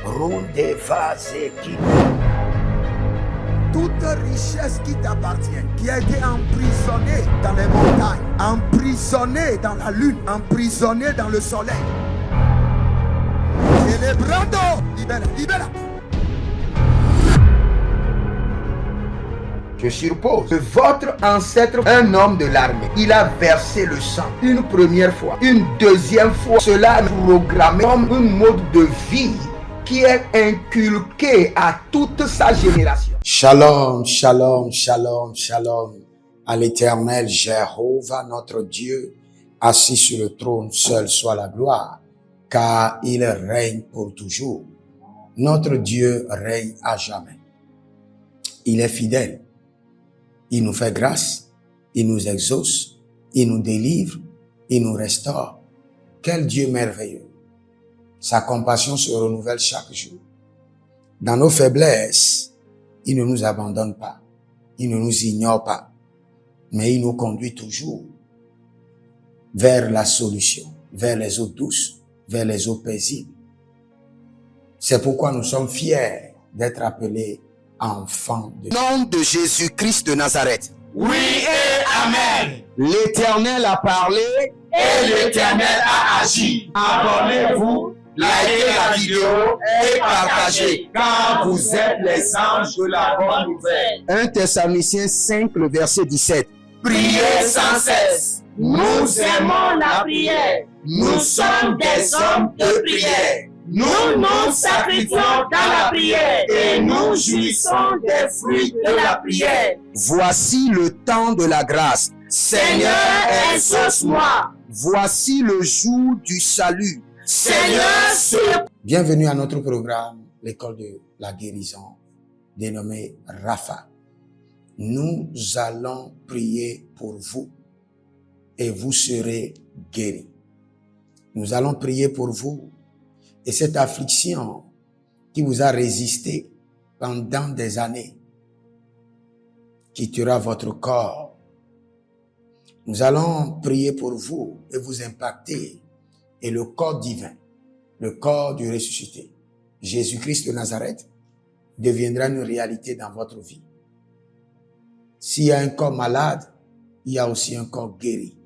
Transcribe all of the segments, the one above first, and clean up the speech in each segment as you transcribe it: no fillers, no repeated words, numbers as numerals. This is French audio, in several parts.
Runde Vazeki. Toute richesse qui t'appartient, qui a été emprisonnée dans les montagnes, emprisonnée dans la lune, emprisonnée dans le soleil. Celebrando, libera, libera. Je suppose que votre ancêtre, un homme de l'armée, il a versé le sang une première fois, une deuxième fois. Cela est programmé comme un mode de vie qui est inculqué à toute sa génération. Shalom, shalom, shalom, shalom à l'Éternel Jéhovah, notre Dieu, assis sur le trône, seul soit la gloire, car il règne pour toujours. Notre Dieu règne à jamais. Il est fidèle. Il nous fait grâce, il nous exauce, il nous délivre, il nous restaure. Quel Dieu merveilleux! Sa compassion se renouvelle chaque jour. Dans nos faiblesses, il ne nous abandonne pas, il ne nous ignore pas, mais il nous conduit toujours vers la solution, vers les eaux douces, vers les eaux paisibles. C'est pourquoi nous sommes fiers d'être appelés enfants de Dieu. Au nom de Jésus-Christ de Nazareth. Oui et Amen. L'Éternel a parlé Et l'Éternel a agi. Abonnez-vous, likez la vidéo et partagez, car vous êtes les anges de la bonne nouvelle. 1 Thessaloniciens 5, le verset 17. Priez sans cesse. Nous aimons la prière. Nous sommes des hommes de prière. Nous nous sacrifions dans la prière et nous jouissons des fruits de la prière. Voici le temps de la grâce. Seigneur, exauce-moi. Voici le jour du salut. Seigneur, sur Bienvenue à notre programme, l'école de la guérison, dénommée Rapha. Nous allons prier pour vous et vous serez guéris. Nous allons prier pour vous et cette affliction qui vous a résisté pendant des années quittera votre corps. Nous allons prier pour vous et vous impacter et le corps divin, le corps du ressuscité, Jésus-Christ de Nazareth, deviendra une réalité dans votre vie. S'il y a un corps malade, il y a aussi un corps guéri.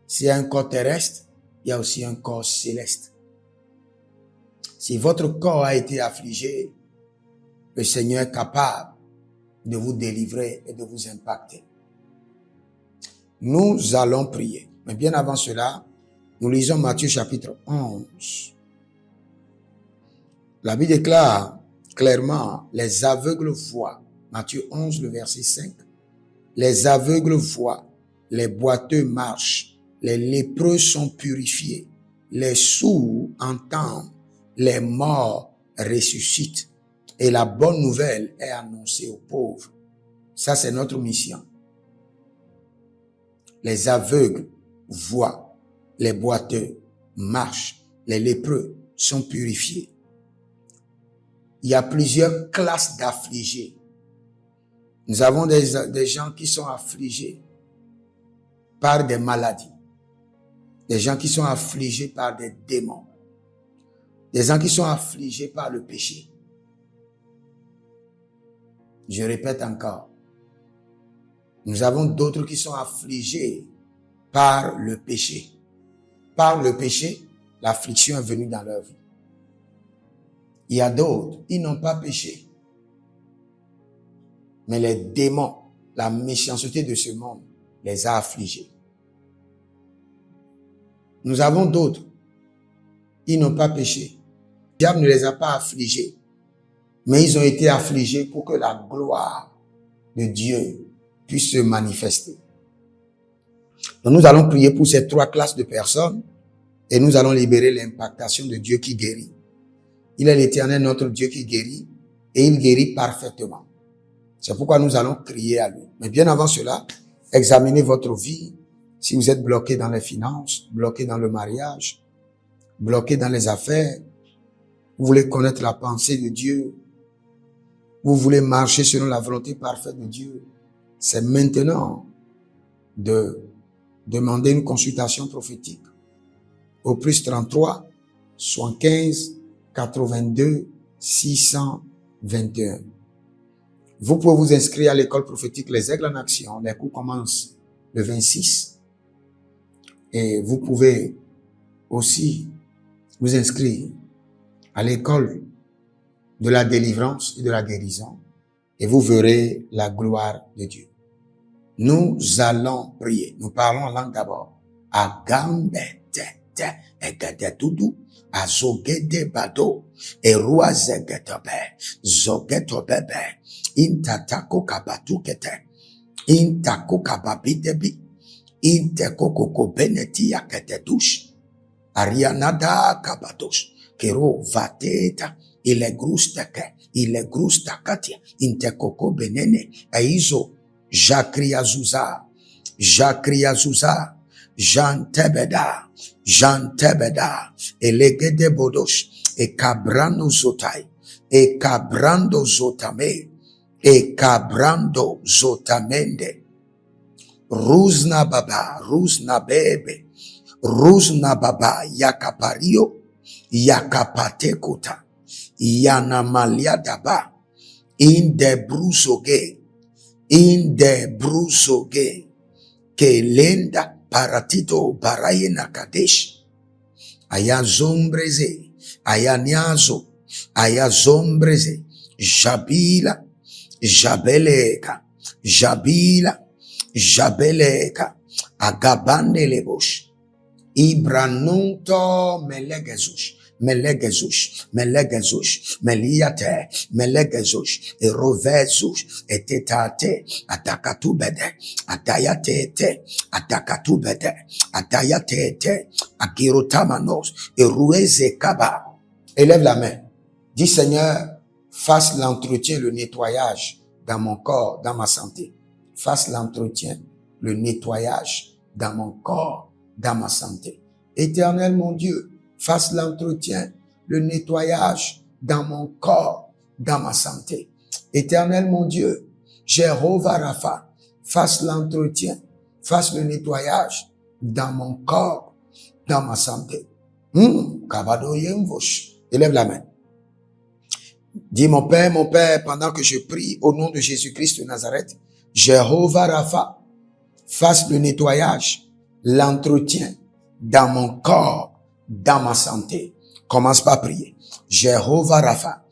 S'il y a un corps terrestre, il y a aussi un corps céleste. Si votre corps a été affligé, le Seigneur est capable de vous délivrer et de vous impacter. Nous allons prier. Mais bien avant cela, nous lisons Matthieu chapitre 11. La Bible déclare clairement, les aveugles voient. Matthieu 11, le verset 5. Les aveugles voient, les boiteux marchent, les lépreux sont purifiés, les sourds entendent, les morts ressuscitent et la bonne nouvelle est annoncée aux pauvres. Ça, c'est notre mission. Les aveugles voient, les boiteux marchent, les lépreux sont purifiés. Il y a plusieurs classes d'affligés. Nous avons des gens qui sont affligés par des maladies, des gens qui sont affligés par des démons, des gens qui sont affligés par le péché. Je répète encore. Nous avons d'autres qui sont affligés par le péché. Par le péché, l'affliction est venue dans leur vie. Il y a d'autres, ils n'ont pas péché. Mais les démons, la méchanceté de ce monde les a affligés. Nous avons d'autres, ils n'ont pas péché. Le diable ne les a pas affligés, mais ils ont été affligés pour que la gloire de Dieu puisse se manifester. Donc nous allons prier pour ces trois classes de personnes et nous allons libérer l'impactation de Dieu qui guérit. Il est l'Éternel, notre Dieu qui guérit et il guérit parfaitement. C'est pourquoi nous allons crier à lui. Mais bien avant cela, examinez votre vie. Si vous êtes bloqué dans les finances, bloqué dans le mariage, bloqué dans les affaires, vous voulez connaître la pensée de Dieu, vous voulez marcher selon la volonté parfaite de Dieu, c'est maintenant de demander une consultation prophétique au plus 33 75 82 621. Vous pouvez vous inscrire à l'école prophétique Les Aigles en Action. Les cours commencent le 26. Et vous pouvez aussi vous inscrire à l'école de la délivrance et de la guérison. Et vous verrez la gloire de Dieu. Nous allons prier. Nous parlons en langue d'abord. Agambe te egedetudu azogede bado eruazegetobe zogetobebe intatako kabatukete intako kababidebi intekoko beneti yaketetush arianada kabatos kero vateta ile grusta katia intekoko benene aizo Jakria Zuza, Jean Tebeda, Elegede Bodos, e Cabrando Zotai, e Cabrando Zotame, e Cabrando Zotamende, Ruzna Baba, Ruzna Bebe, Ruzna Baba, Yakapario, Yakapatekota, Yanamalia Daba, Inde Brusoge, Kelenda Paratito Barayena Kadesh, Ayazombreze, Ayaniazo, Ayazombreze, Jabila, Jabeleka, Agabande Lebosh, Ibranunto Melegezush, Meliate, Melegezush, Erovezush, Etetate, Atakatubede, Atayatete, Agirotamanos, Erueze Kaba. Élève la main. Dis Seigneur, fasse l'entretien, le nettoyage dans mon corps, dans ma santé. Fasse l'entretien, le nettoyage dans mon corps, dans ma santé. Éternel mon Dieu, fasse l'entretien, le nettoyage dans mon corps, dans ma santé. Éternel mon Dieu, Jéhovah Rapha, fasse l'entretien, fasse le nettoyage dans mon corps, dans ma santé. Élève la main. Dis mon Père, pendant que je prie au nom de Jésus-Christ de Nazareth, Jéhovah Rapha, fasse le nettoyage, l'entretien dans mon corps, dans ma santé. Commence par prier. Jéhovah Rapha,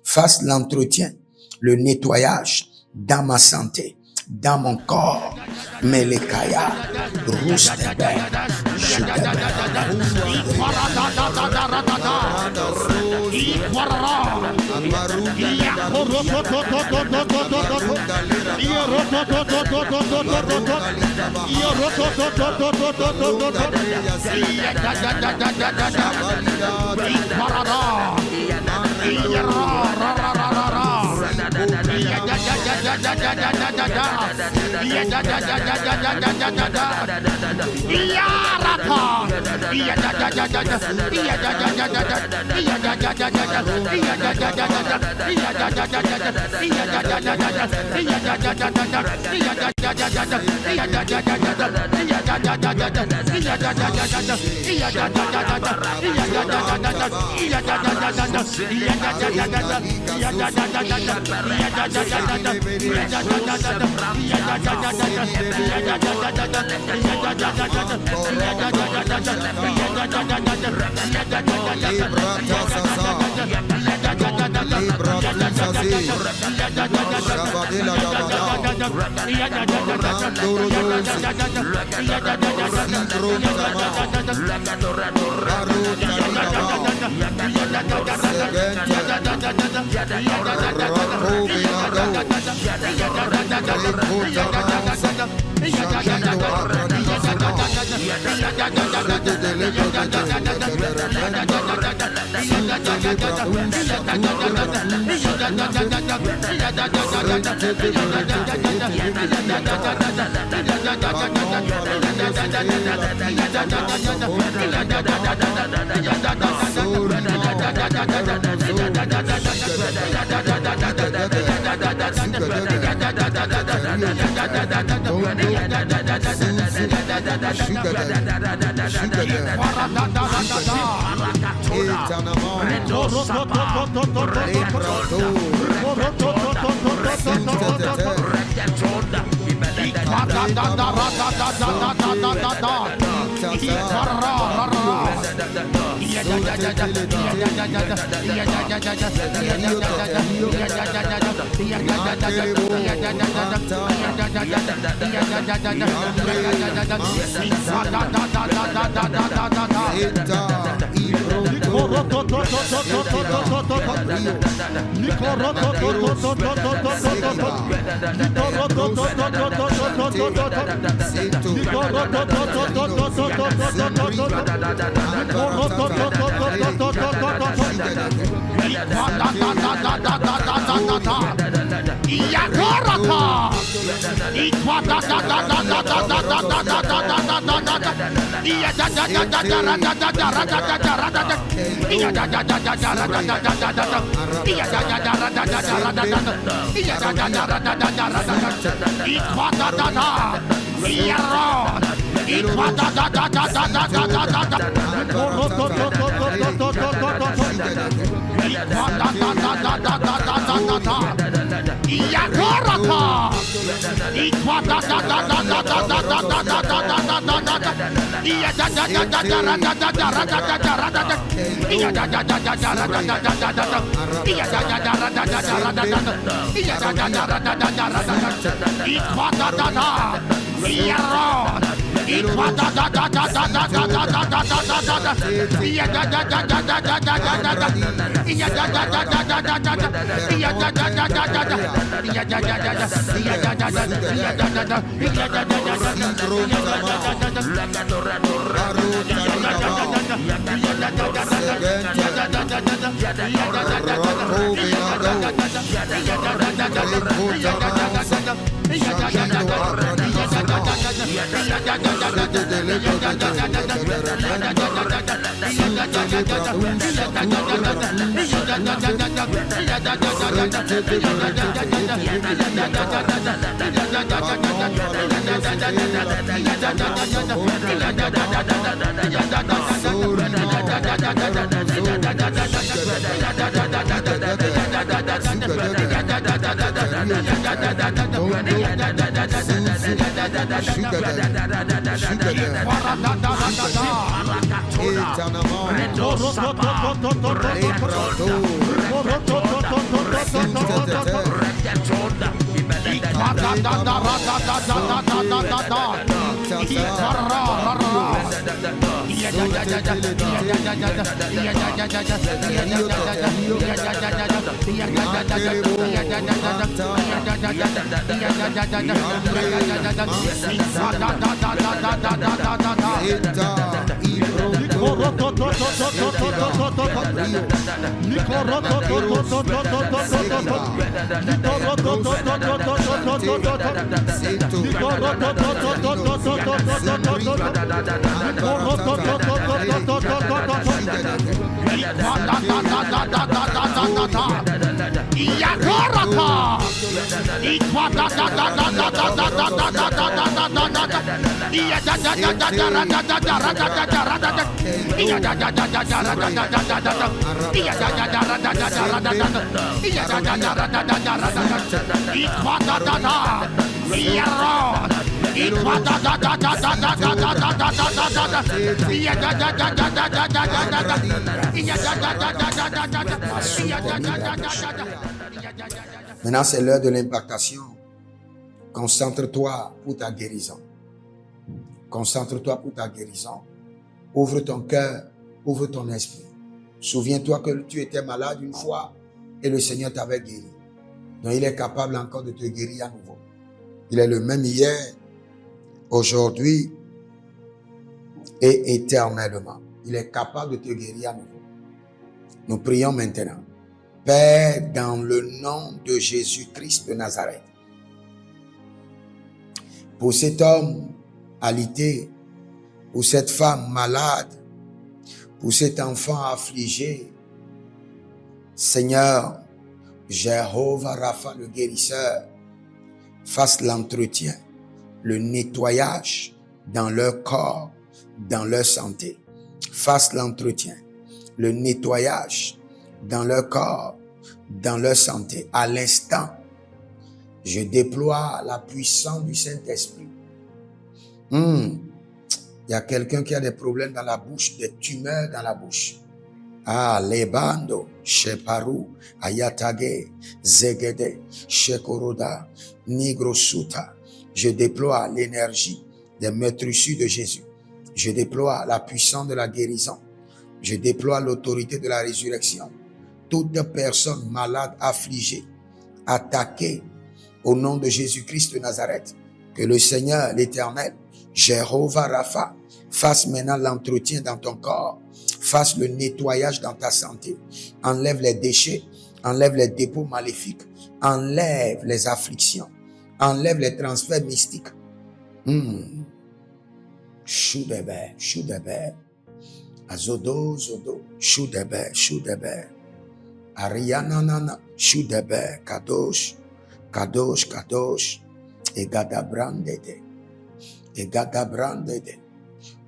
fasse l'entretien, le nettoyage dans ma santé, dans mon corps. Melekaya, Roustebe, Maintenant, c'est l'heure de l'impactation. Concentre-toi pour ta guérison. Concentre-toi pour ta guérison. Ouvre ton cœur, ouvre ton esprit. Souviens-toi que tu étais malade une fois et le Seigneur t'avait guéri. Donc, il est capable encore de te guérir à nouveau. Il est le même hier, aujourd'hui et éternellement. Il est capable de te guérir à nouveau. Nous prions maintenant. Père, dans le nom de Jésus-Christ de Nazareth, pour cet homme alité, pour cette femme malade, pour cet enfant affligé, Seigneur, Jéhovah Rapha, le guérisseur, fasse l'entretien, le nettoyage dans leur corps, dans leur santé. Fasse l'entretien, le nettoyage dans leur corps, dans leur santé. À l'instant, je déploie la puissance du Saint-Esprit. Il y a quelqu'un qui a des problèmes dans la bouche, des tumeurs dans la bouche. Lebando, Sheparu, Ayatage, Zegede, Shekoroda, Nigrosuta. Je déploie l'énergie des meurtrissures de Jésus. Je déploie la puissance de la guérison. Je déploie l'autorité de la résurrection. Toute personne malade, affligée, attaquée, au nom de Jésus-Christ de Nazareth, que le Seigneur, l'Éternel, Jéhovah Rapha, fasse maintenant l'entretien dans ton corps, fasse le nettoyage dans ta santé, enlève les déchets, enlève les dépôts maléfiques, enlève les afflictions, enlève les transferts mystiques. Choudebe, choudebe, azodo, zodo, choudebe, choudebe, arianana, choudebe, kadosh, kadosh, kadosh, egadabrandede, egadabrandede,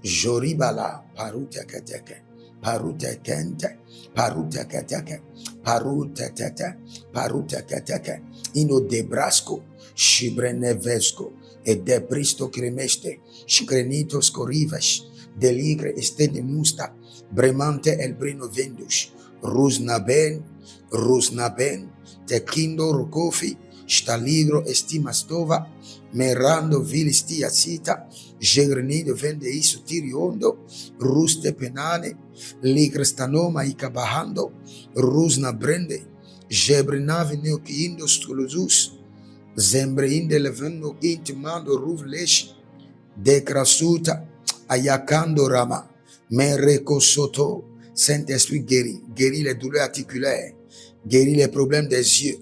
joribala, paruteketeke, parutekente, paruteketeke, parutekete, paruteketeke, ino debrasco, shibrenevesco, e debristo cremeste, shkrenitos corives, deligre estene musta, bremante el brino vendus, rusnaben, tekindo rukofi, staligro estimastova, merando vilistia cita, jegrenido vende isu tiriondo, ruste penane, ligrestanoma ikabahando, rusna brende, jebrenavi neokiindo stuluzus, zembreinde levendo intimando ruvleshi, dekrasuta, ayakando rama, mereko soto. Saint-Esprit guérit les douleurs articulaires, guérit les problèmes des yeux,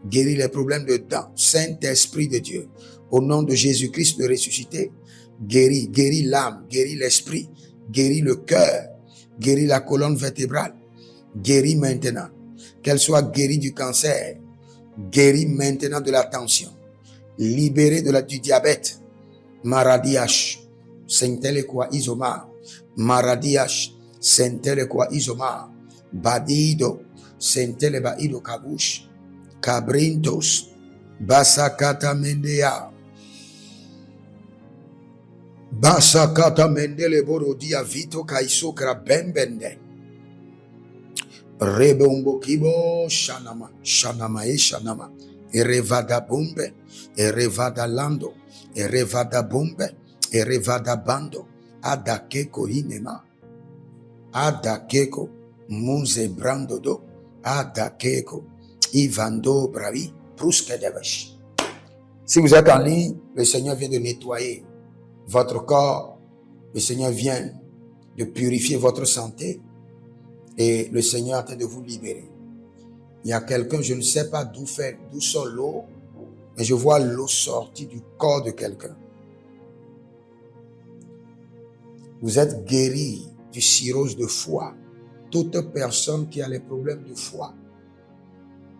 guérit les problèmes de dents. Saint-Esprit de Dieu, au nom de Jésus-Christ le ressuscité, guérit l'âme, guérit l'esprit, guérit le cœur, guérit la colonne vertébrale, guérit maintenant. Qu'elle soit guérie du cancer, guérit maintenant de la tension, libérée du diabète, maradiash, sentele kwa isoma, maradiash, sentele kwa isoma, badido, sentele baido kabush, cabrintos, basakata mendea, basakata mendele borodia vito kaiso krabembende, rebombo kibo shanama, shanama, erevada bombe, erevada lando, erevada bombe, erevada bando, adakeko inema, adakeko muze brandodo, adakeko ivando bravi, pruske devesh. Si vous êtes en ligne, le Seigneur vient de nettoyer votre corps, le Seigneur vient de purifier votre santé et le Seigneur est en train de vous libérer. Il y a quelqu'un, je ne sais pas d'où sort l'eau, mais je vois l'eau sortie du corps de quelqu'un. Vous êtes guéri du cirrhose de foie. Toute personne qui a les problèmes de foie,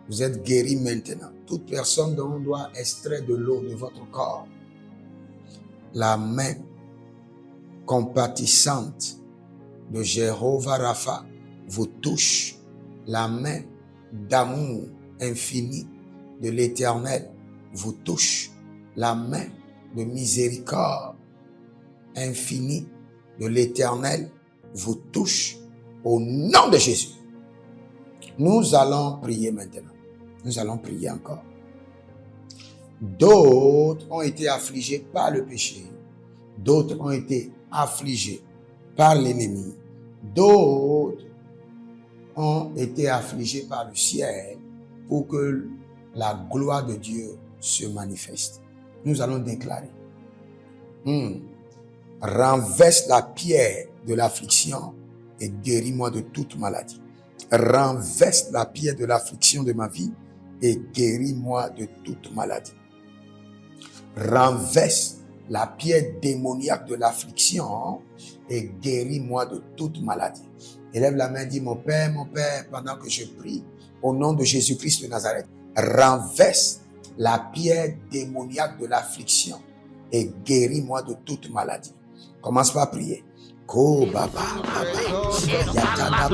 vous êtes guéri maintenant. Toute personne dont on doit extraire de l'eau de votre corps, la main compatissante de Jéhovah Rapha vous touche. La main d'amour infini de l'Éternel vous touche. La main de miséricorde infinie de l'Éternel vous touche au nom de Jésus. Nous allons prier maintenant. Nous allons prier encore. D'autres ont été affligés par le péché. D'autres ont été affligés par l'ennemi. D'autres ont été affligés par le ciel pour que la gloire de Dieu se manifeste. Nous allons déclarer. Renverse la pierre de l'affliction et guéris-moi de toute maladie. Renverse la pierre de l'affliction de ma vie et guéris-moi de toute maladie. Renverse la pierre démoniaque de l'affliction et guéris-moi de toute maladie. Élève la main, dis mon Père, pendant que je prie, au nom de Jésus-Christ de Nazareth, renverse la pierre démoniaque de l'affliction et guéris-moi de toute maladie. Commence par prier. Ko baba yatana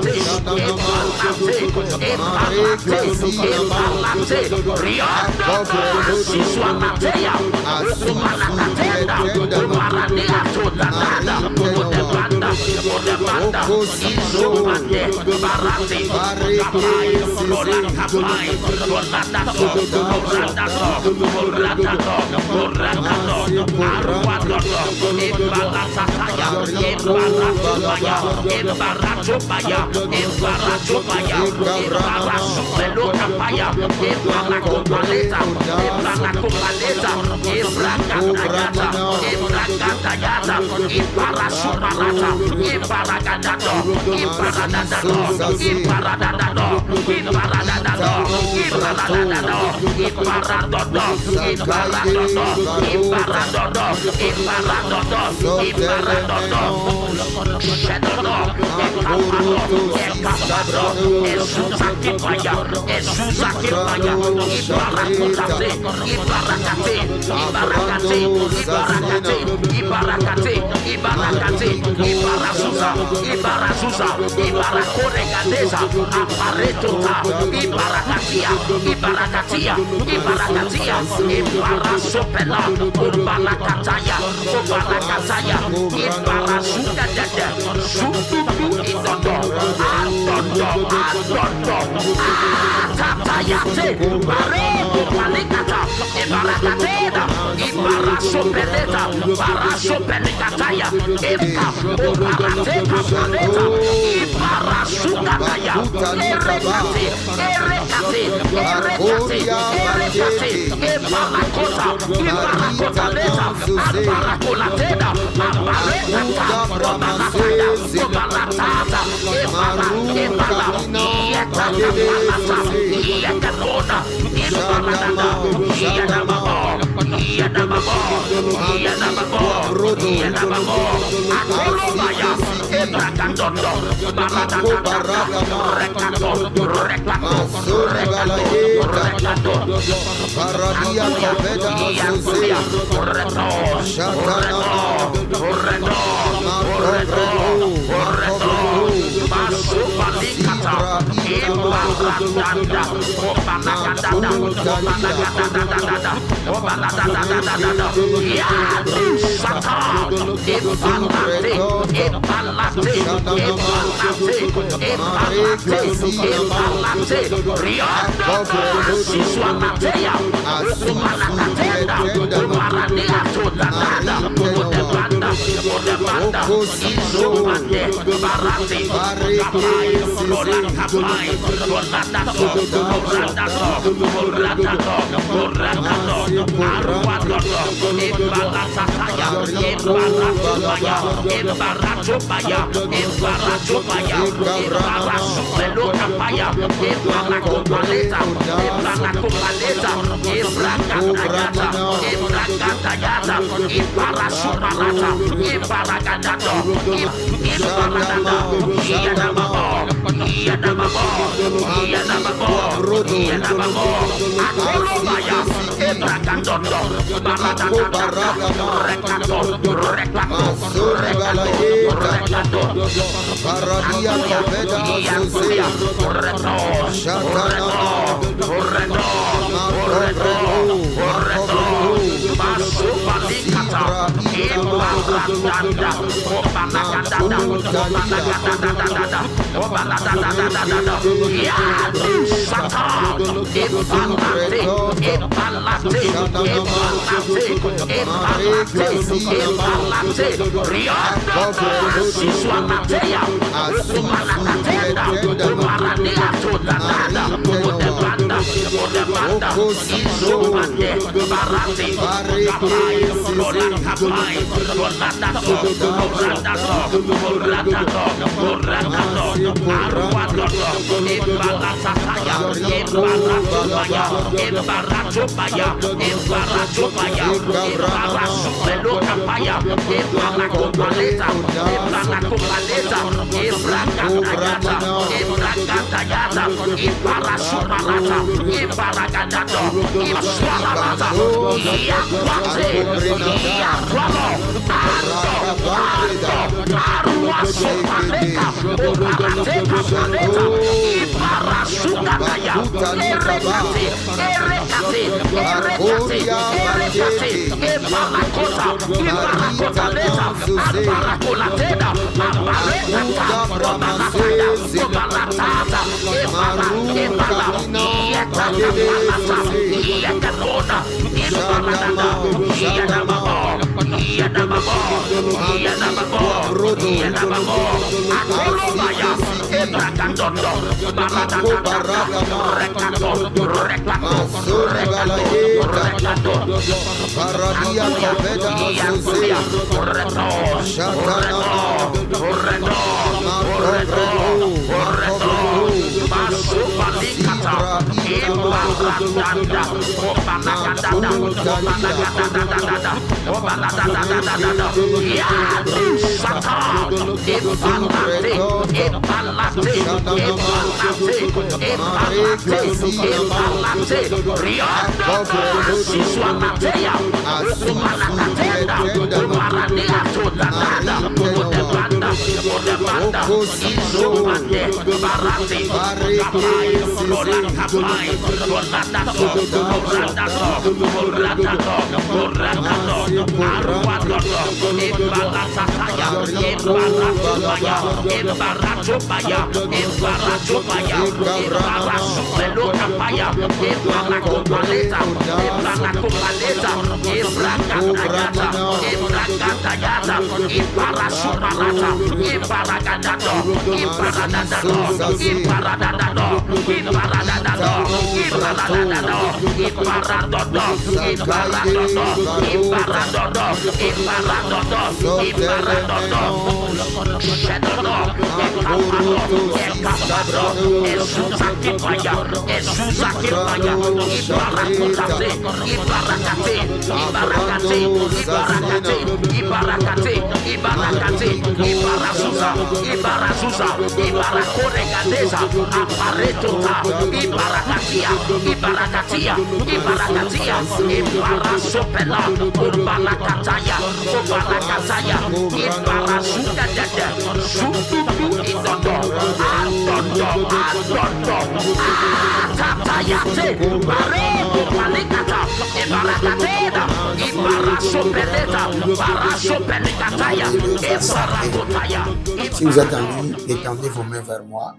Si vous êtes en ligne, étendez vos mains vers moi.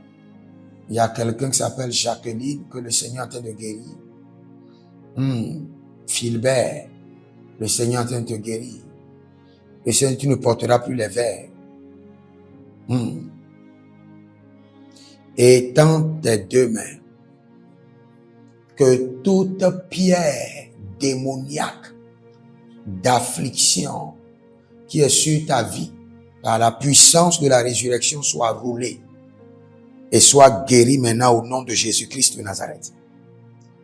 Il y a quelqu'un qui s'appelle Jacqueline, que le Seigneur est en train de guérir. Philbert, le Seigneur est en train de te guérir. Le Seigneur, tu ne porteras plus les vers. Étends tes deux mains. Que toute pierre démoniaque d'affliction qui est sur ta vie, par la puissance de la résurrection, soit roulée et soit guérie maintenant au nom de Jésus-Christ de Nazareth.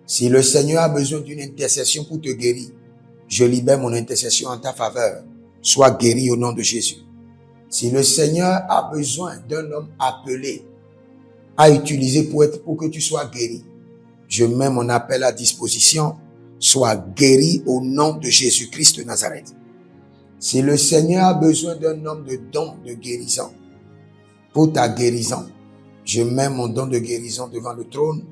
Si le Seigneur a besoin d'une intercession pour te guérir, je libère mon intercession en ta faveur. Sois guéri au nom de Jésus. Si le Seigneur a besoin d'un homme appelé à utiliser pour que tu sois guéri, je mets mon appel à disposition. Sois guéri au nom de Jésus-Christ de Nazareth. Si le Seigneur a besoin d'un homme de don de guérison pour ta guérison, je mets mon don de guérison devant le trône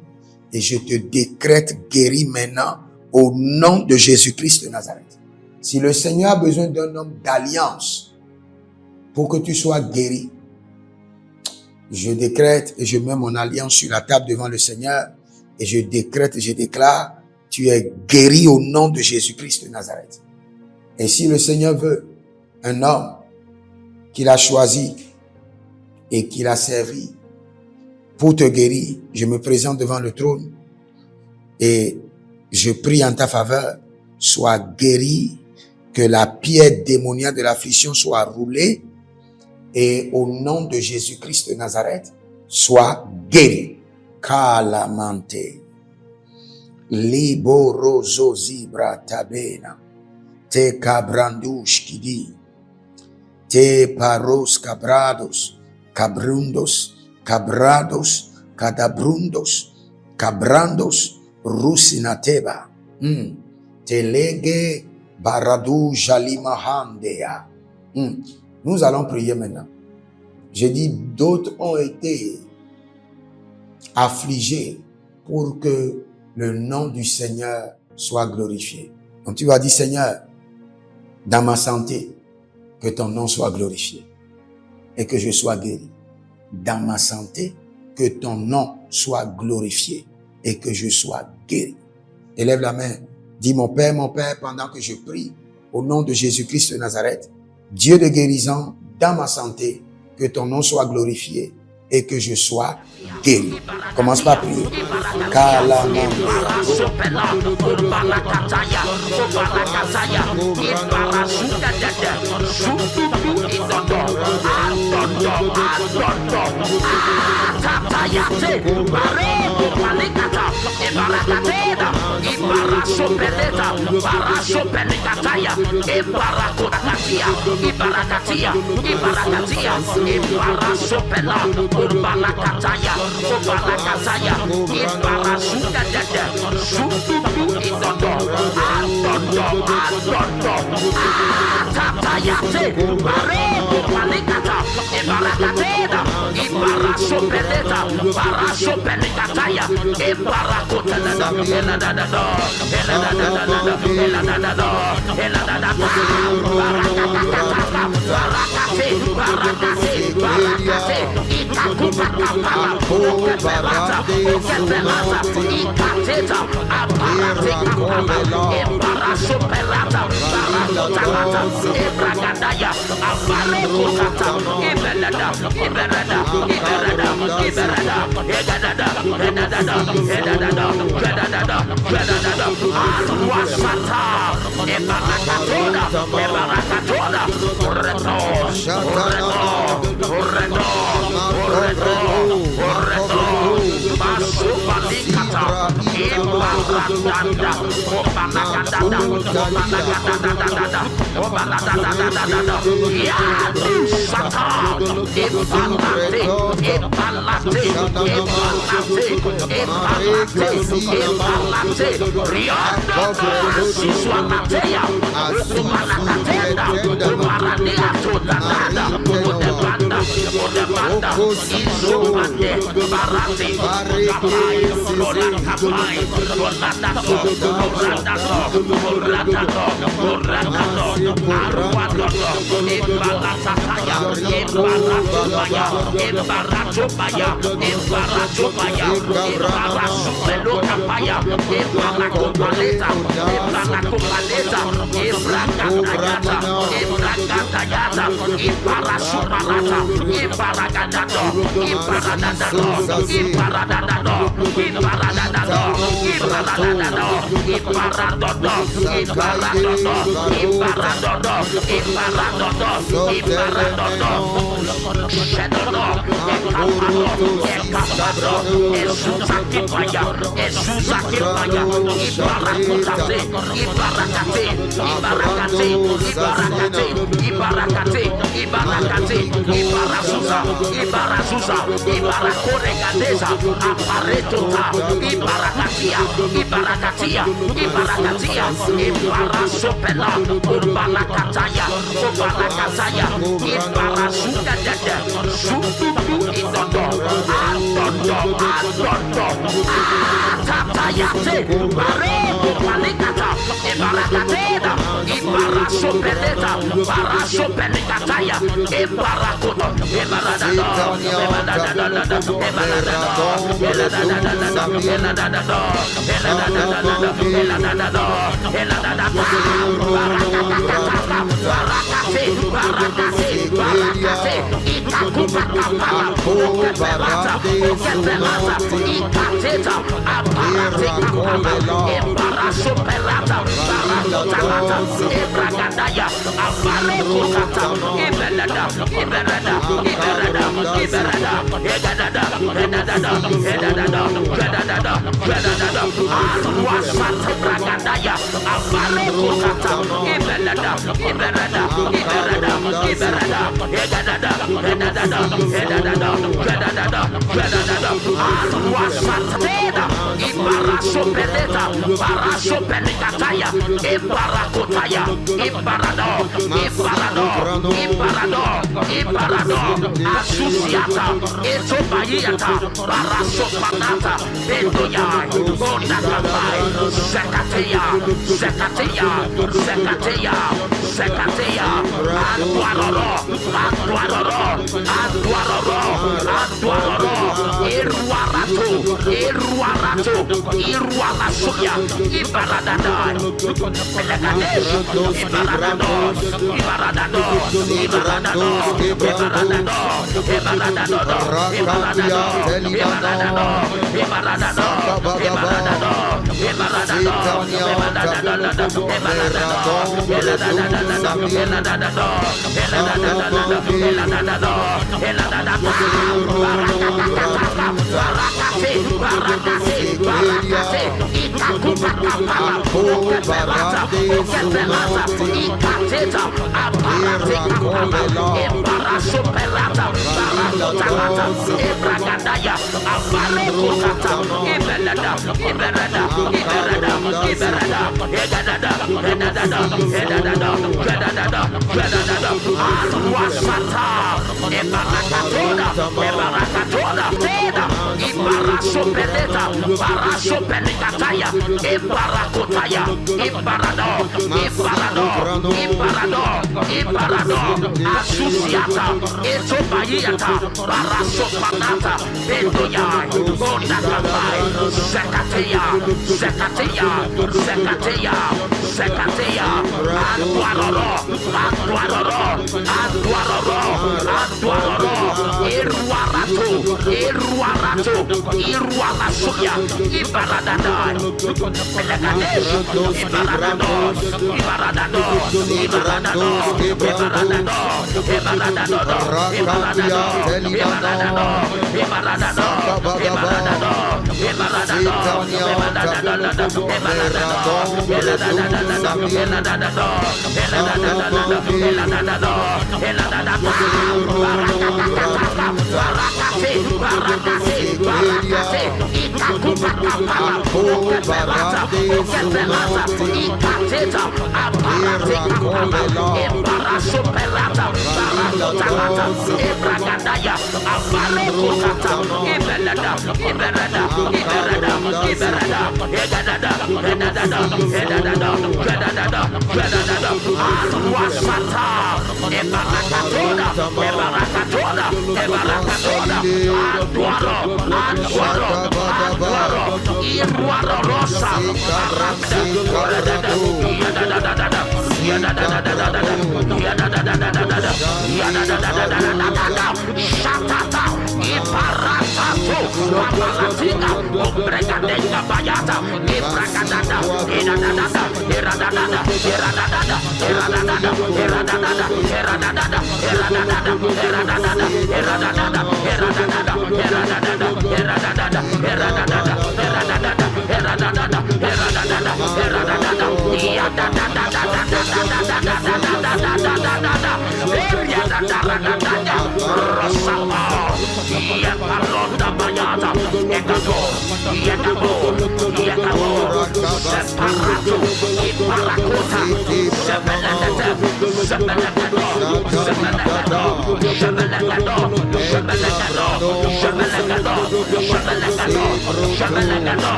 et je te décrète guéri maintenant au nom de Jésus-Christ de Nazareth. Si le Seigneur a besoin d'un homme d'alliance pour que tu sois guéri, je décrète et je mets mon alliance sur la table devant le Seigneur et je décrète et je déclare, tu es guéri au nom de Jésus-Christ de Nazareth. Et si le Seigneur veut un homme qu'il a choisi et qu'il a servi pour te guérir, je me présente devant le trône et je prie en ta faveur, sois guéri, que la pierre démoniaque de l'affliction soit roulée et au nom de Jésus-Christ de Nazareth, sois guéri. Calamante. Liborozo zibra tabena. Te cabrandush kidi. Te paros cabrados. Cabrundos. Cabrados. Cadabrundos. Cabrandos. Rusinateba. Telege Baradu Jalimahandea. Nous allons prier maintenant. J'ai dit, d'autres ont été affligés pour que le nom du Seigneur soit glorifié. Donc tu vas dire, Seigneur, dans ma santé, que ton nom soit glorifié et que je sois guéri. Dans ma santé, que ton nom soit glorifié et que je sois guéri. Élève la main. Dis, mon Père, pendant que je prie, au nom de Jésus-Christ de Nazareth, Dieu de guérison, dans ma santé, que ton nom soit glorifié et que je sois guéri. Commence par prier. Bragadaya, Avare Kotata, Iberada, Iberada, Iberada, Iberada, Edada, Edada, Edada, Edada, Edada, Arwasateda, Ibaraso Peleta, Baraso Pelicataya, Ibarakotaya, Ibarado, Ibarado, Ibarado, Ibarado, Asusiata, Etobayata, Baraso Panata, Bedoya, Bonatabai, Zekatea, Zekatea, Zekatea, Zekatea, Aduaroro, Aduaroro, Aduaroro, Aduaroro, Iruarato, Iruarato, Iruarasuya, Ibaradada, Pelagadesh, Ibaradado, Ibaradado, Ibaradado, Ibaradado, Ibaradado, Ibaradado, Ibaradado, Ibaradado, Zekatea, Zekatea, Zekatea, Aduaroro, Aduaroro, Aduaroro, Aduaroro, Iruarato, Iruarato, Iruarasuya, Ibaradada, Pelagadesh, Ibaradado, Ibaradado, Ibaradado, Ibaradado, Ibaradado, Ibaradado, Ibaradado, Ibaradado,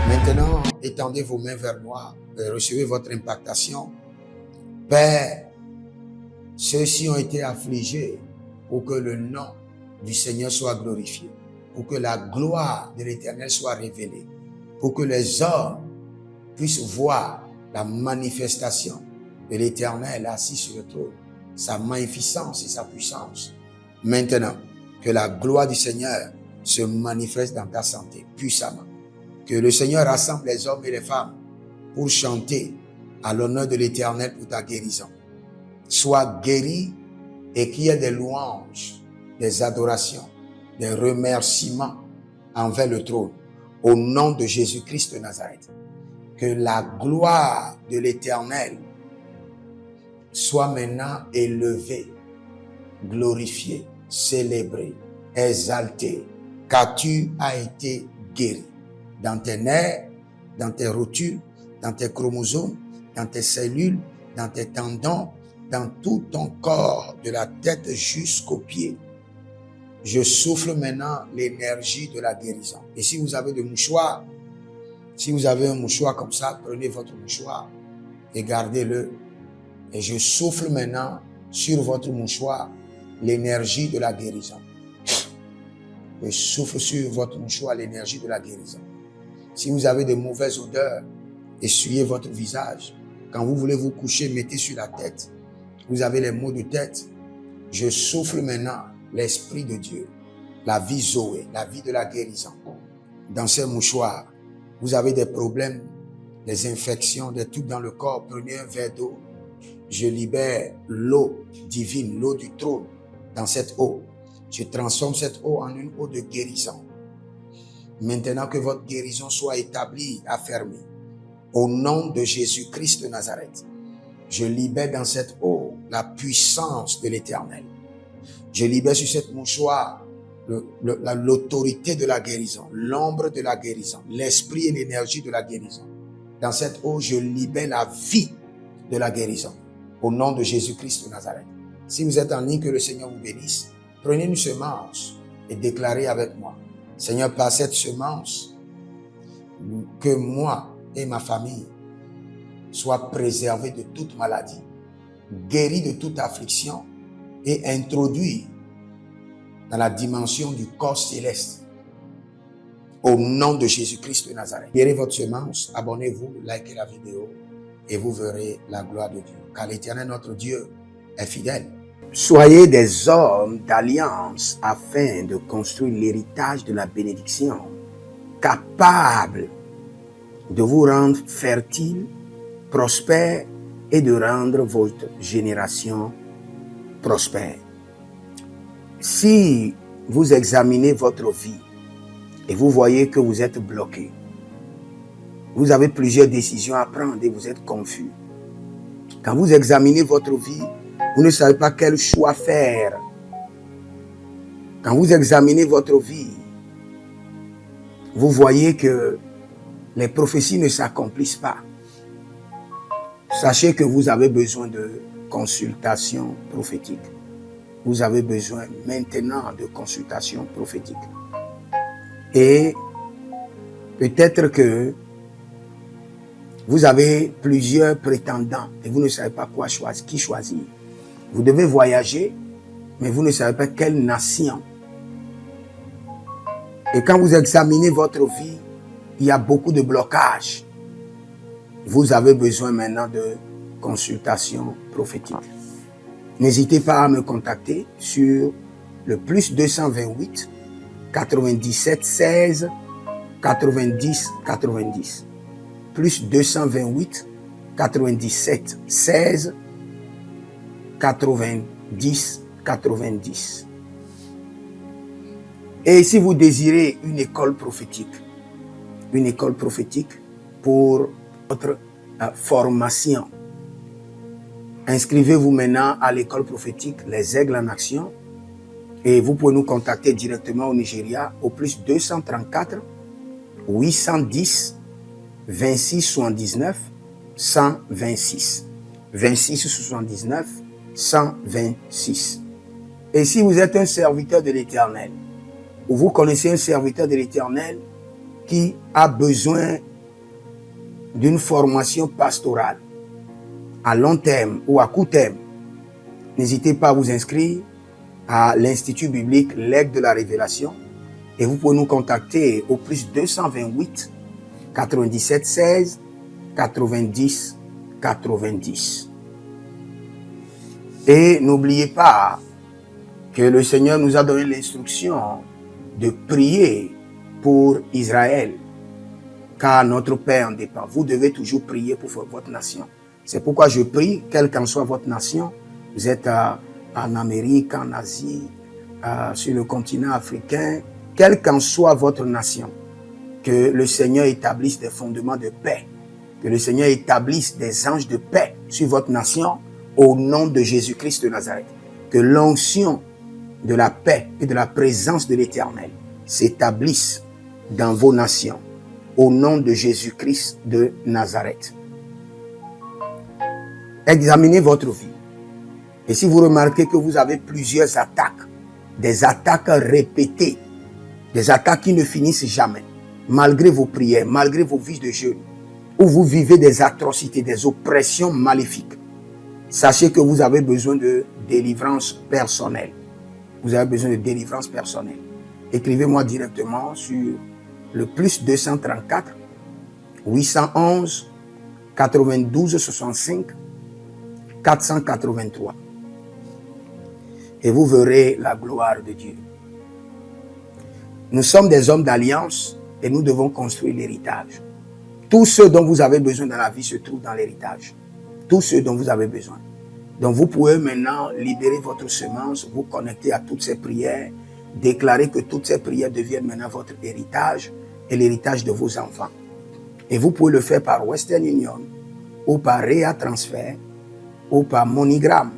Maintenant, étendez vos mains vers moi et recevez votre impactation. Père, ceux-ci ont été affligés pour que le nom du Seigneur soit glorifié, pour que la gloire de l'Éternel soit révélée, pour que les hommes puissent voir la manifestation de l'Éternel assis sur le trône, sa magnificence et sa puissance. Maintenant, que la gloire du Seigneur se manifeste dans ta santé puissamment. Que le Seigneur rassemble les hommes et les femmes pour chanter à l'honneur de l'Éternel pour ta guérison. Sois guéri et qu'il y ait des louanges, des adorations, des remerciements envers le trône. Au nom de Jésus-Christ de Nazareth. Que la gloire de l'Éternel soit maintenant élevée, glorifiée, célébrée, exaltée, car tu as été guéri dans tes nerfs, dans tes rotules, dans tes chromosomes, dans tes cellules dans tes tendons, dans tout ton corps, de la tête jusqu'aux pieds. Je souffle maintenant l'énergie de la guérison. Et si vous avez des mouchoirs, si vous avez un mouchoir comme ça, prenez votre mouchoir et gardez-le. Et je souffle maintenant sur votre mouchoir l'énergie de la guérison. Je souffle sur votre mouchoir l'énergie de la guérison. Si vous avez de mauvaises odeurs, essuyez votre visage. Quand vous voulez vous coucher, mettez sur la tête. Vous avez les maux de tête. Je souffle maintenant l'Esprit de Dieu, la vie Zoé, la vie de la guérison. Dans ces mouchoirs, vous avez des problèmes, des infections, des trucs dans le corps. Prenez un verre d'eau. Je libère l'eau divine, l'eau du trône dans cette eau. Je transforme cette eau en une eau de guérison. Maintenant que votre guérison soit établie, affermie, au nom de Jésus-Christ de Nazareth, je libère dans cette eau la puissance de l'Éternel. Je libère sur cette mouchoir l'autorité de la guérison, l'ombre de la guérison, l'esprit et l'énergie de la guérison. Dans cette eau, je libère la vie de la guérison. Au nom de Jésus-Christ de Nazareth. Si vous êtes en ligne, que le Seigneur vous bénisse. Prenez une semence et déclarez avec moi. Seigneur, par cette semence, que moi et ma famille soient préservés de toute maladie, guéris de toute affliction et introduits dans la dimension du corps céleste. Au nom de Jésus-Christ de Nazareth. Guérez votre semence, abonnez-vous, likez la vidéo et vous verrez la gloire de Dieu. Car l'Éternel, notre Dieu, est fidèle. Soyez des hommes d'alliance afin de construire l'héritage de la bénédiction, capables de vous rendre fertile, prospère et de rendre votre génération prospère. Si vous examinez votre vie et vous voyez que vous êtes bloqué, vous avez plusieurs décisions à prendre et vous êtes confus. Quand vous examinez votre vie, vous ne savez pas quel choix faire. Quand vous examinez votre vie, vous voyez que les prophéties ne s'accomplissent pas. Sachez que vous avez besoin de consultation prophétique. Vous avez besoin maintenant de consultation prophétique. Et peut-être que vous avez plusieurs prétendants et vous ne savez pas quoi choisir, qui choisir. Vous devez voyager, mais vous ne savez pas quelle nation. Et quand vous examinez votre vie, il y a beaucoup de blocages. Vous avez besoin maintenant de consultation prophétique. N'hésitez pas à me contacter sur le plus 228 97 16 90 90. Plus 228 97 16 90 90. Et si vous désirez une école prophétique pour votre formation, inscrivez-vous maintenant à l'école prophétique Les Aigles en Action et vous pouvez nous contacter directement au Nigeria au plus 234 810 26 79 126. 26 79 126. Et si vous êtes un serviteur de l'Éternel, ou vous connaissez un serviteur de l'Éternel qui a besoin d'une formation pastorale à long terme ou à court terme, n'hésitez pas à vous inscrire à l'Institut biblique L'Aigle de la Révélation et vous pouvez nous contacter au plus 228 97 16 90 90. Et n'oubliez pas que le Seigneur nous a donné l'instruction de prier pour Israël, car notre paix en dépend. Vous devez toujours prier pour votre nation. C'est pourquoi je prie, quelle qu'en soit votre nation, vous êtes en Amérique, en Asie, sur le continent africain, quelle qu'en soit votre nation, que le Seigneur établisse des fondements de paix, que le Seigneur établisse des anges de paix sur votre nation, au nom de Jésus-Christ de Nazareth. Que l'onction de la paix et de la présence de l'Éternel s'établisse dans vos nations, au nom de Jésus-Christ de Nazareth. Examinez votre vie. Et si vous remarquez que vous avez plusieurs attaques, des attaques répétées, des attaques qui ne finissent jamais, malgré vos prières, malgré vos vies de jeûne, où vous vivez des atrocités, des oppressions maléfiques, sachez que vous avez besoin de délivrance personnelle. Vous avez besoin de délivrance personnelle. Écrivez-moi directement sur le plus 234 811 92 65 483. Et vous verrez la gloire de Dieu. Nous sommes des hommes d'alliance et nous devons construire l'héritage. Tout ce dont vous avez besoin dans la vie se trouve dans l'héritage. Tout ce dont vous avez besoin. Donc vous pouvez maintenant libérer votre semence, vous connecter à toutes ces prières, déclarer que toutes ces prières deviennent maintenant votre héritage et l'héritage de vos enfants. Et vous pouvez le faire par Western Union ou par Rea Transfer ou par MoneyGram.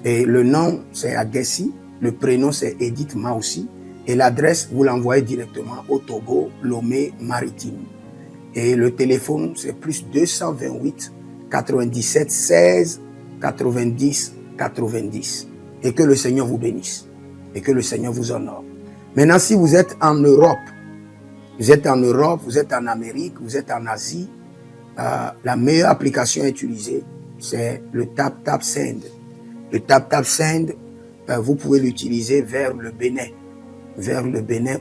Et le nom c'est Agessi, le prénom c'est Edith Maussi et l'adresse vous l'envoyez directement au Togo, Lomé Maritime. Et le téléphone c'est plus 228 97 16 90 90. Et que le Seigneur vous bénisse. Et que le Seigneur vous honore. Maintenant, si vous êtes en Europe, vous êtes en Amérique, vous êtes en Asie, la meilleure application à utiliser, c'est le TapTapSend. Le TapTapSend, vous pouvez l'utiliser vers le Bénin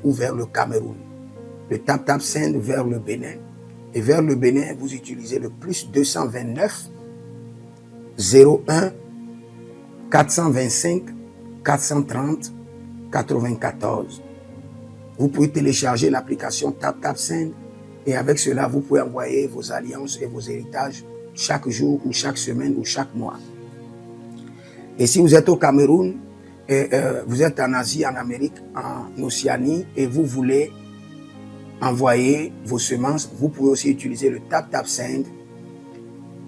ou vers le Cameroun. Le TapTapSend vers le Bénin. Et vers le Bénin, vous utilisez le plus 229 01 425 430 94. Vous pouvez télécharger l'application TapTapSend et avec cela, vous pouvez envoyer vos alliances et vos héritages chaque jour ou chaque semaine ou chaque mois. Et si vous êtes au Cameroun, vous êtes en Asie, en Amérique, en Océanie et vous voulez envoyer vos semences, vous pouvez aussi utiliser le TapTapSend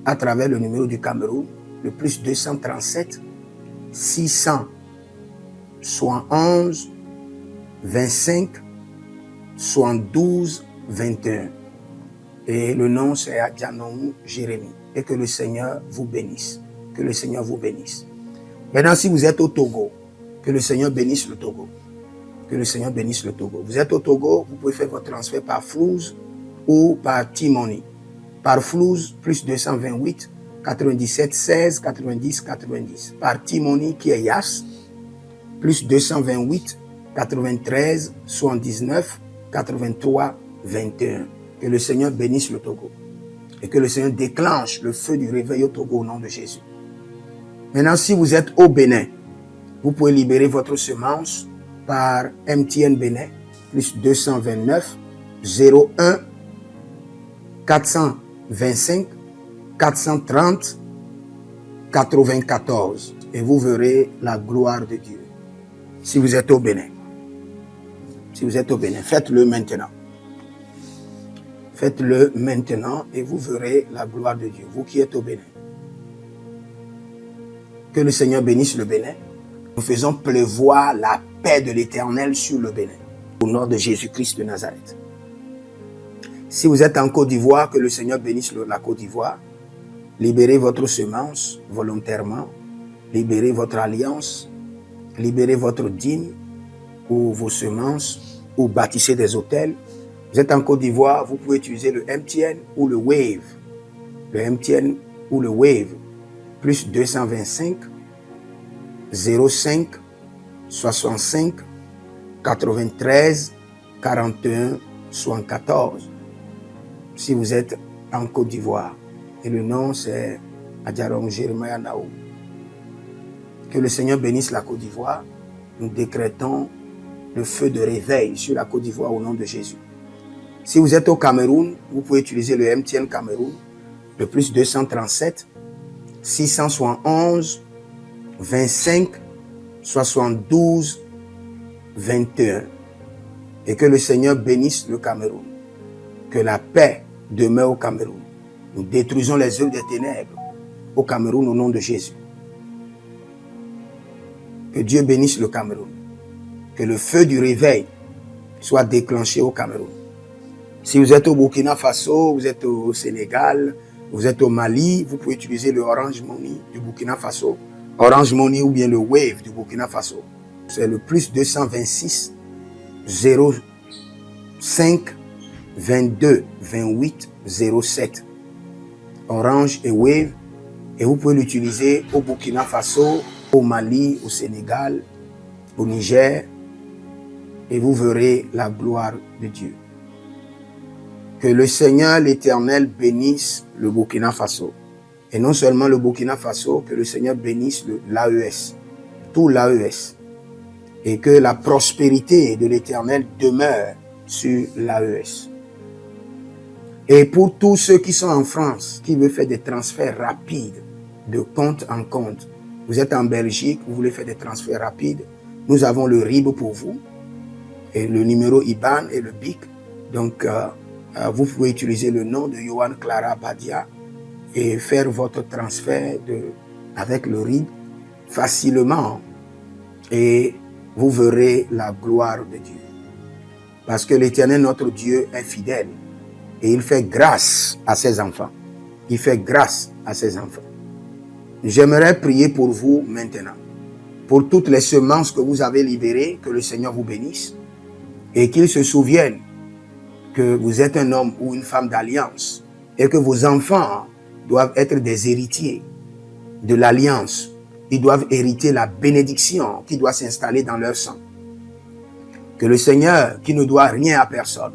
à travers le numéro du Cameroun, le plus 237 671 25 72 21. Et le nom c'est Adjanou Jérémie. Et que le Seigneur vous bénisse. Que le Seigneur vous bénisse. Maintenant, si vous êtes au Togo, que le Seigneur bénisse le Togo. Que le Seigneur bénisse le Togo. Vous êtes au Togo, vous pouvez faire votre transfert par Flouz ou par T-Money. Par Flouz, plus 228 97 16 90 90. Par T-Money qui est Yas, plus 228 93 79 83 21. Que le Seigneur bénisse le Togo. Et que le Seigneur déclenche le feu du réveil au Togo au nom de Jésus. Maintenant, si vous êtes au Bénin, vous pouvez libérer votre semence par MTN Bénin, plus 229 01 425 430 94. Et vous verrez la gloire de Dieu. Si vous êtes au Bénin. Si vous êtes au Bénin, faites-le maintenant. Faites-le maintenant et vous verrez la gloire de Dieu. Vous qui êtes au Bénin. Que le Seigneur bénisse le Bénin. Nous faisons pleuvoir la paix de l'Éternel sur le Bénin. Au nom de Jésus-Christ de Nazareth. Si vous êtes en Côte d'Ivoire, que le Seigneur bénisse la Côte d'Ivoire. Libérez votre semence volontairement. Libérez votre alliance. Libérez votre dîme ou vos semences ou bâtissez des hôtels. Vous êtes en Côte d'Ivoire, vous pouvez utiliser le MTN ou le Wave. Le MTN ou le Wave. Plus 225 05 65 93 41 74. Si vous êtes en Côte d'Ivoire. Et le nom c'est Adjaron Jeremiah Naou. Que le Seigneur bénisse la Côte d'Ivoire. Nous décrétons le feu de réveil sur la Côte d'Ivoire au nom de Jésus. Si vous êtes au Cameroun, vous pouvez utiliser le MTN Cameroun, le plus 237 671 25 72 21. Et que le Seigneur bénisse le Cameroun. Que la paix demeure au Cameroun. Nous détruisons les œuvres des ténèbres au Cameroun au nom de Jésus. Que Dieu bénisse le Cameroun. Que le feu du réveil soit déclenché au Cameroun. Si vous êtes au Burkina Faso, vous êtes au Sénégal, Vous êtes au Mali, vous pouvez utiliser le Orange Money du Burkina Faso, Orange Money ou bien le Wave du Burkina Faso. C'est le plus 226 05 22 28 07. Orange et Wave. Et vous pouvez l'utiliser au Burkina Faso, au Mali, au Sénégal, au Niger. Et vous verrez la gloire de Dieu. Que le Seigneur l'Éternel bénisse le Burkina Faso. Et non seulement le Burkina Faso, que le Seigneur bénisse l'AES, tout l'AES. Et que la prospérité de l'Éternel demeure sur l'AES. Et pour tous ceux qui sont en France, qui veulent faire des transferts rapides de compte en compte, vous êtes en Belgique, vous voulez faire des transferts rapides, nous avons le RIB pour vous, et le numéro IBAN et le BIC. Donc, vous pouvez utiliser le nom de Yohan Clara Badia et faire votre transfert avec le RIB facilement. Et vous verrez la gloire de Dieu. Parce que l'Éternel, notre Dieu, est fidèle. Et il fait grâce à ses enfants. Il fait grâce à ses enfants. J'aimerais prier pour vous maintenant. Pour toutes les semences que vous avez libérées, que le Seigneur vous bénisse. Et qu'il se souvienne que vous êtes un homme ou une femme d'alliance. Et que vos enfants doivent être des héritiers de l'alliance. Ils doivent hériter la bénédiction qui doit s'installer dans leur sang. Que le Seigneur, qui ne doit rien à personne,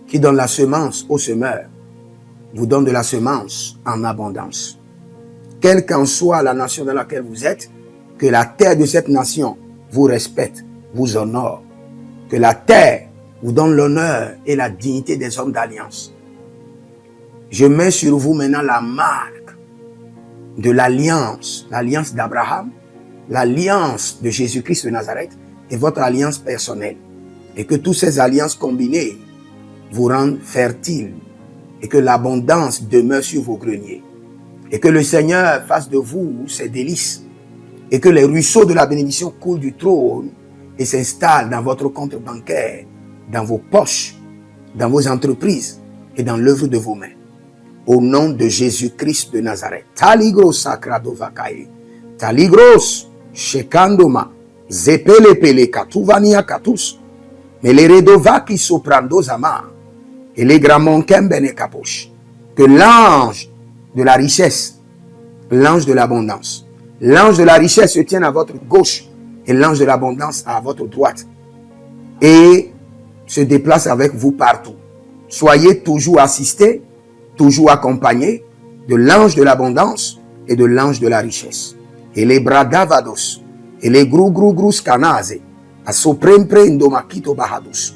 qui donne la semence au semeur, vous donne de la semence en abondance. Quelle qu'en soit la nation dans laquelle vous êtes, que la terre de cette nation vous respecte, vous honore. Que la terre vous donne l'honneur et la dignité des hommes d'alliance. Je mets sur vous maintenant la marque de l'alliance d'Abraham, l'alliance de Jésus-Christ de Nazareth et votre alliance personnelle. Et que toutes ces alliances combinées vous rendent fertiles et que l'abondance demeure sur vos greniers. Et que le Seigneur fasse de vous ses délices et que les ruisseaux de la bénédiction coulent du trône et s'installent dans votre compte bancaire, dans vos poches, dans vos entreprises et dans l'œuvre de vos mains. Au nom de Jésus-Christ de Nazareth. Taligros sacrado vakae. Taligros shekandoma. Zepelepele katuvania katus. Meleredovaki soprando zama. Et les gramons kembene kaposh. Que l'ange de la richesse, l'ange de l'abondance, l'ange de la richesse se tienne à votre gauche et l'ange de l'abondance à votre droite. Et se déplace avec vous partout. Soyez toujours assistés, toujours accompagné de l'ange de l'abondance et de l'ange de la richesse. Et les bradavados, et les grou scanaze, a soprempre indomakito bahadus,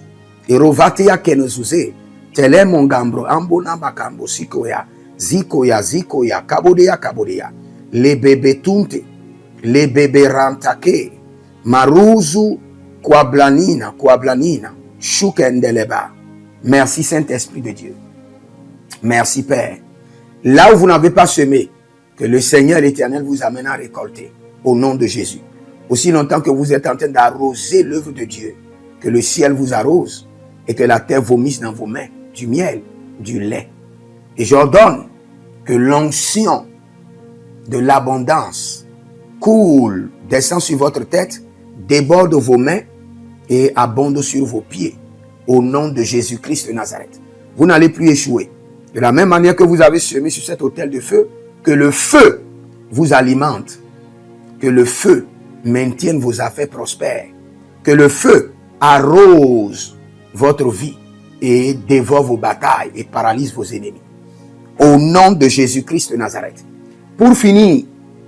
et rovatea kenezuze, tele mongambro ambona makambo sikoya, zikoya, kabodea, les bébés tunte, les bébés rantake, maruzu, kwablanina, shukendeleba. Merci Saint-Esprit de Dieu. Merci Père. Là où vous n'avez pas semé, que le Seigneur l'Éternel vous amène à récolter. Au nom de Jésus. Aussi longtemps que vous êtes en train d'arroser l'œuvre de Dieu, que le ciel vous arrose et que la terre vomisse dans vos mains du miel, du lait. Et j'ordonne que l'onction de l'abondance coule, descend sur votre tête, déborde vos mains et abonde sur vos pieds. Au nom de Jésus-Christ de Nazareth. Vous n'allez plus échouer. De la même manière que vous avez semé sur cet autel de feu, que le feu vous alimente, que le feu maintienne vos affaires prospères, que le feu arrose votre vie et dévore vos batailles et paralyse vos ennemis. Au nom de Jésus-Christ de Nazareth. Pour finir,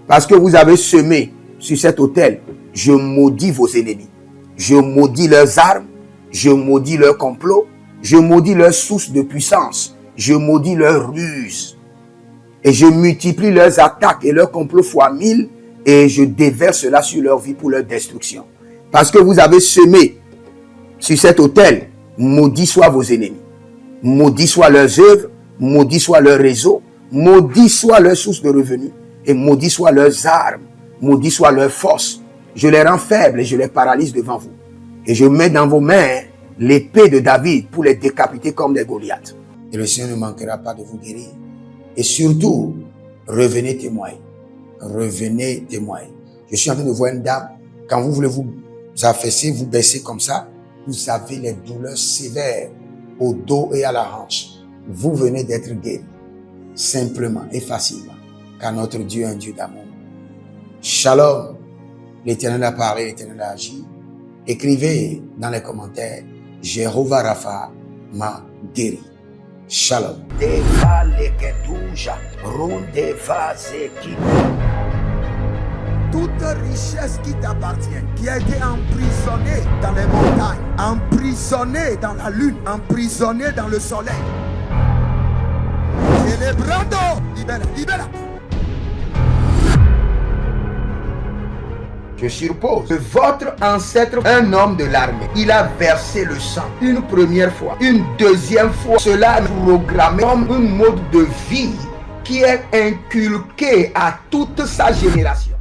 parce que vous avez semé sur cet autel, je maudis vos ennemis. Je maudis leurs armes, je maudis leurs complots, je maudis leurs sources de puissance, je maudis leurs ruses. Et je multiplie leurs attaques et leurs complots fois 1000 et je déverse cela sur leur vie pour leur destruction. Parce que vous avez semé sur cet autel, maudit soient vos ennemis, maudit soient leurs œuvres, maudit soit leur réseau, maudit soit leur source de revenus et maudit soient leurs armes, maudit soit leur force. Je les rends faibles et je les paralyse devant vous. Et je mets dans vos mains l'épée de David pour les décapiter comme des Goliaths. Et le Seigneur ne manquera pas de vous guérir Et surtout, revenez témoigner. Revenez témoigner. Je suis en train de voir une dame, quand vous voulez vous affaisser, vous baisser comme ça, vous avez les douleurs sévères au dos et à la hanche. Vous venez d'être guéri, simplement et facilement, car notre Dieu est un Dieu d'amour. Shalom. L'Éternel a parlé, l'Éternel a agi. Écrivez dans les commentaires, Jéhovah Rapha m'a guéri. Shalom. Toute richesse qui t'appartient, qui a été emprisonnée dans les montagnes, emprisonnée dans la lune, emprisonnée dans le soleil. Célébrando, libère, libère. Je suppose que votre ancêtre, un homme de l'armée, il a versé le sang une première fois, une deuxième fois. Cela est programmé comme un mode de vie qui est inculqué à toute sa génération.